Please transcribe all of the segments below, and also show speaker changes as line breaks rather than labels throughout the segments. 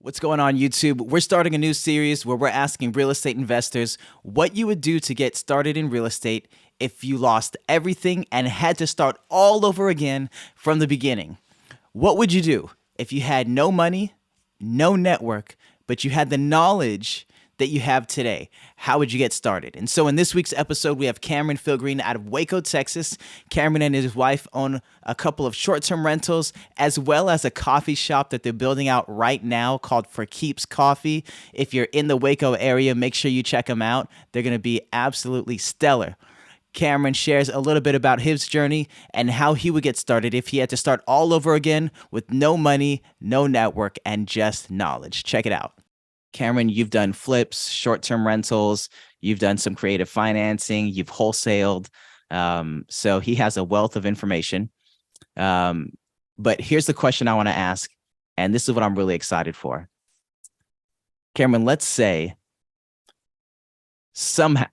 What's going on, YouTube? We're starting a new series where we're asking real estate investors what you would do to get started in real estate if you lost everything and had to start all over again from the beginning. What would you do if you had no money, no network, but you had the knowledge that you have today? How would you get started? And so in this week's episode, we have Cameron Philgreen out of Waco, Texas. Cameron and his wife own a couple of short-term rentals, as well as a coffee shop that they're building out right now called For Keeps Coffee. If you're in the Waco area, make sure you check them out. They're going to be absolutely stellar. Cameron shares a little bit about his journey and how he would get started if he had to start all over again with no money, no network, and just knowledge. Check it out. Cameron, you've done flips, short-term rentals, you've done some creative financing, you've wholesaled. So he has a wealth of information. But here's the question I want to ask, and this is what I'm really excited for. Cameron, let's say somehow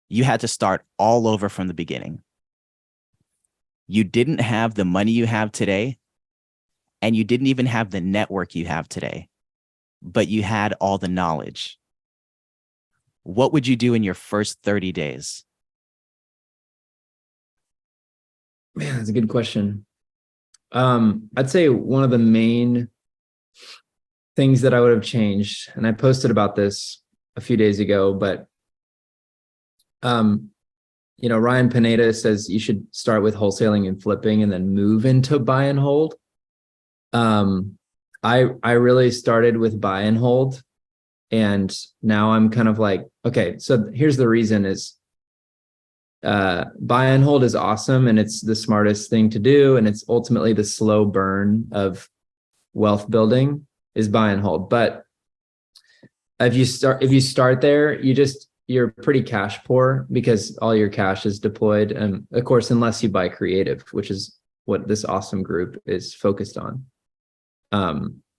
you had to start all over from the beginning. You didn't have the money you have today, and you didn't even have the network you have today, but you had all the knowledge. What would you do in your first 30 days?
Man, that's a good question. I'd say one of the main things that I would have changed, and I posted about this a few days ago, but Ryan Pineda says you should start with wholesaling and flipping and then move into buy and hold. I really started with buy and hold, and now I'm kind of like, okay, so here's the reason is buy and hold is awesome, and it's the smartest thing to do, and it's ultimately the slow burn of wealth building is buy and hold. But if you start there, you're pretty cash poor because all your cash is deployed, and of course, unless you buy creative, which is what this awesome group is focused on.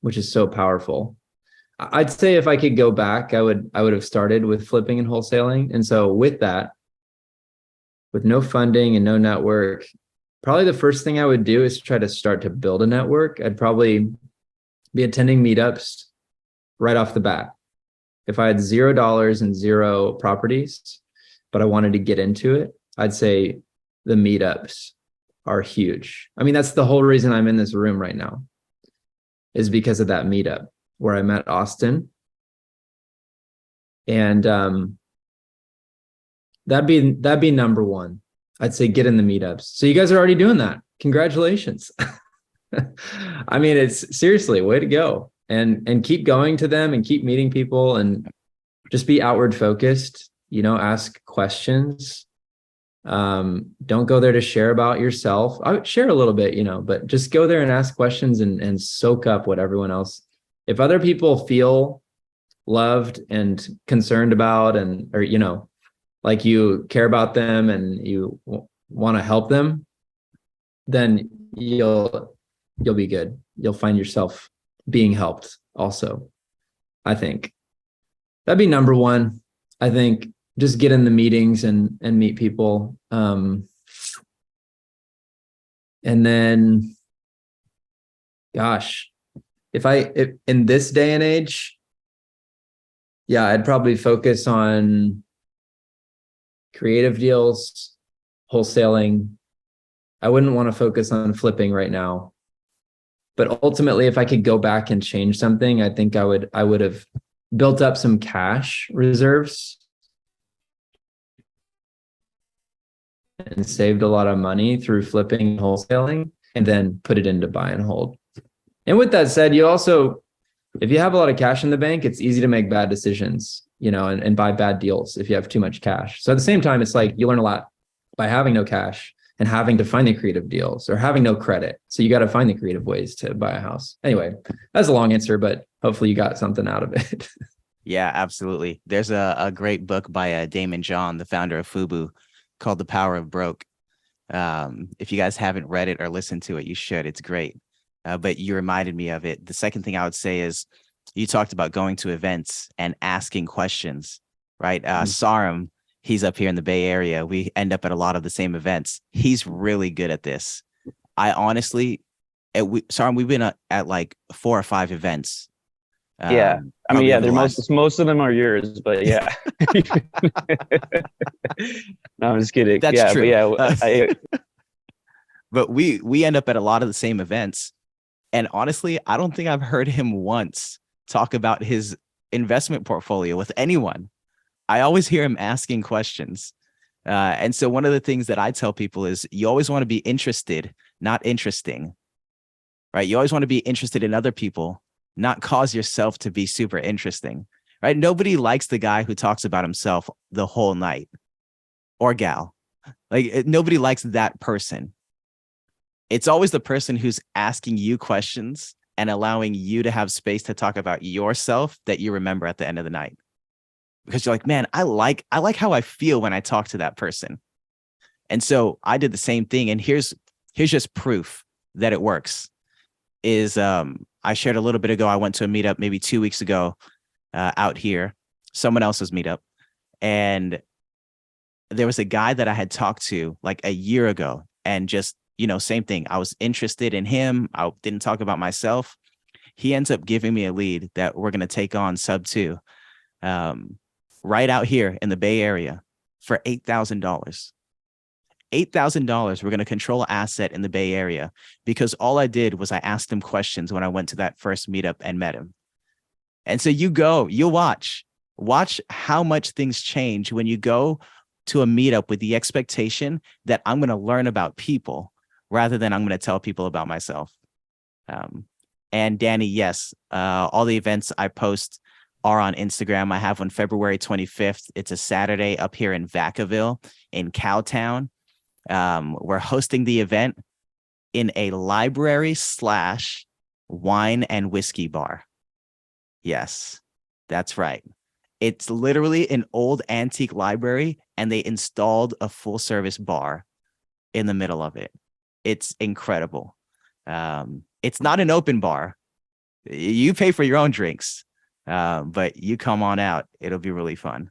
Which is so powerful. I'd say if I could go back, I would have started with flipping and wholesaling. And so with that, with no funding and no network, probably the first thing I would do is try to start to build a network. I'd probably be attending meetups right off the bat. If I had $0 and 0 properties, but I wanted to get into it, I'd say the meetups are huge. I mean, that's the whole reason I'm in this room right now, is because of that meetup where I met Austin. And that'd be number one. I'd say get in the meetups. So you guys are already doing that. Congratulations. I mean, it's seriously, way to go. And keep going to them and keep meeting people and just be outward focused, ask questions. Don't go there to share about yourself. I would share a little bit, but just go there and ask questions and soak up what everyone else. If other people feel loved and concerned about, or like you care about them and you want to help them, then you'll be good. You'll find yourself being helped also. I think that'd be number one. I think just get in the meetings and meet people. And then, gosh, if in this day and age, yeah, I'd probably focus on creative deals, wholesaling. I wouldn't want to focus on flipping right now. But ultimately, if I could go back and change something, I think I would have built up some cash reserves and saved a lot of money through flipping and wholesaling, and then put it into buy and hold. And with that said, you also, if you have a lot of cash in the bank, it's easy to make bad decisions, and buy bad deals if you have too much cash. So at the same time, it's like you learn a lot by having no cash and having to find the creative deals, or having no credit. So you got to find the creative ways to buy a house. Anyway, that's a long answer, but hopefully you got something out of it.
Yeah, absolutely. There's a great book by Damon John, the founder of Fubu, called The Power of Broke. If you guys haven't read it or listened to it, you should. It's great. But you reminded me of it. The second thing I would say is you talked about going to events and asking questions, right? Sarum, he's up here in the Bay Area. We end up at a lot of the same events. He's really good at this. I honestly, Sarum, we've been at like 4 or 5 events
Yeah. I mean,
Probably
yeah,
over the
they're
last.
most of them are yours, but yeah. No, I'm just kidding.
That's
Yeah, but
true.
yeah,
But we end up at a lot of the same events. And honestly, I don't think I've heard him once talk about his investment portfolio with anyone. I always hear him asking questions. And so one of the things that I tell people is you always want to be interested, not interesting, right? You always want to be interested in other people, not cause yourself to be super interesting, right? Nobody likes the guy who talks about himself the whole night, or gal. Like nobody likes that person. It's always the person who's asking you questions and allowing you to have space to talk about yourself that you remember at the end of the night. Because you're like, man, I like how I feel when I talk to that person. And so I did the same thing. And here's just proof that it works. Is I shared a little bit ago. I went to a meetup maybe 2 weeks ago out here, someone else's meetup, and there was a guy that I had talked to like a year ago, and just same thing. I was interested in him. I didn't talk about myself. He ends up giving me a lead that we're gonna take on sub 2, um, right out here in the Bay Area for $8,000. $8,000. We're going to control asset in the Bay Area because all I did was I asked him questions when I went to that first meetup and met him. And so you'll watch how much things change when you go to a meetup with the expectation that I'm going to learn about people rather than I'm going to tell people about myself. Um, and Danny, yes, all the events I post are on Instagram. I have one February 25th. It's a Saturday up here in Vacaville in Cowtown. We're hosting the event in a library/wine and whiskey bar. Yes, that's right. It's literally an old antique library, and they installed a full service bar in the middle of it. It's incredible. It's not an open bar. You pay for your own drinks, but you come on out. It'll be really fun.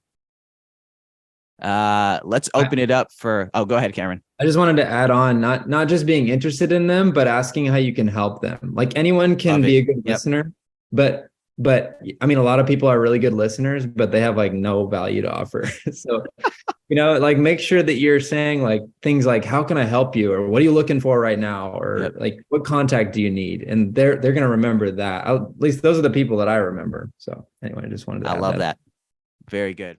Let's open it up for. Oh, go ahead, Cameron.
I just wanted to add on, not just being interested in them, but asking how you can help them. Like anyone can
Love
be
it.
a good
Yep.
listener, but I mean, a lot of people are really good listeners, but they have like no value to offer. So, like make sure that you're saying like things like, how can I help you? Or what are you looking for right now? Or
Yep.
like, what contact do you need? And they're going to remember that. At least those are the people that I remember. So anyway, I just wanted to
I
add
love
that.
that. Very good.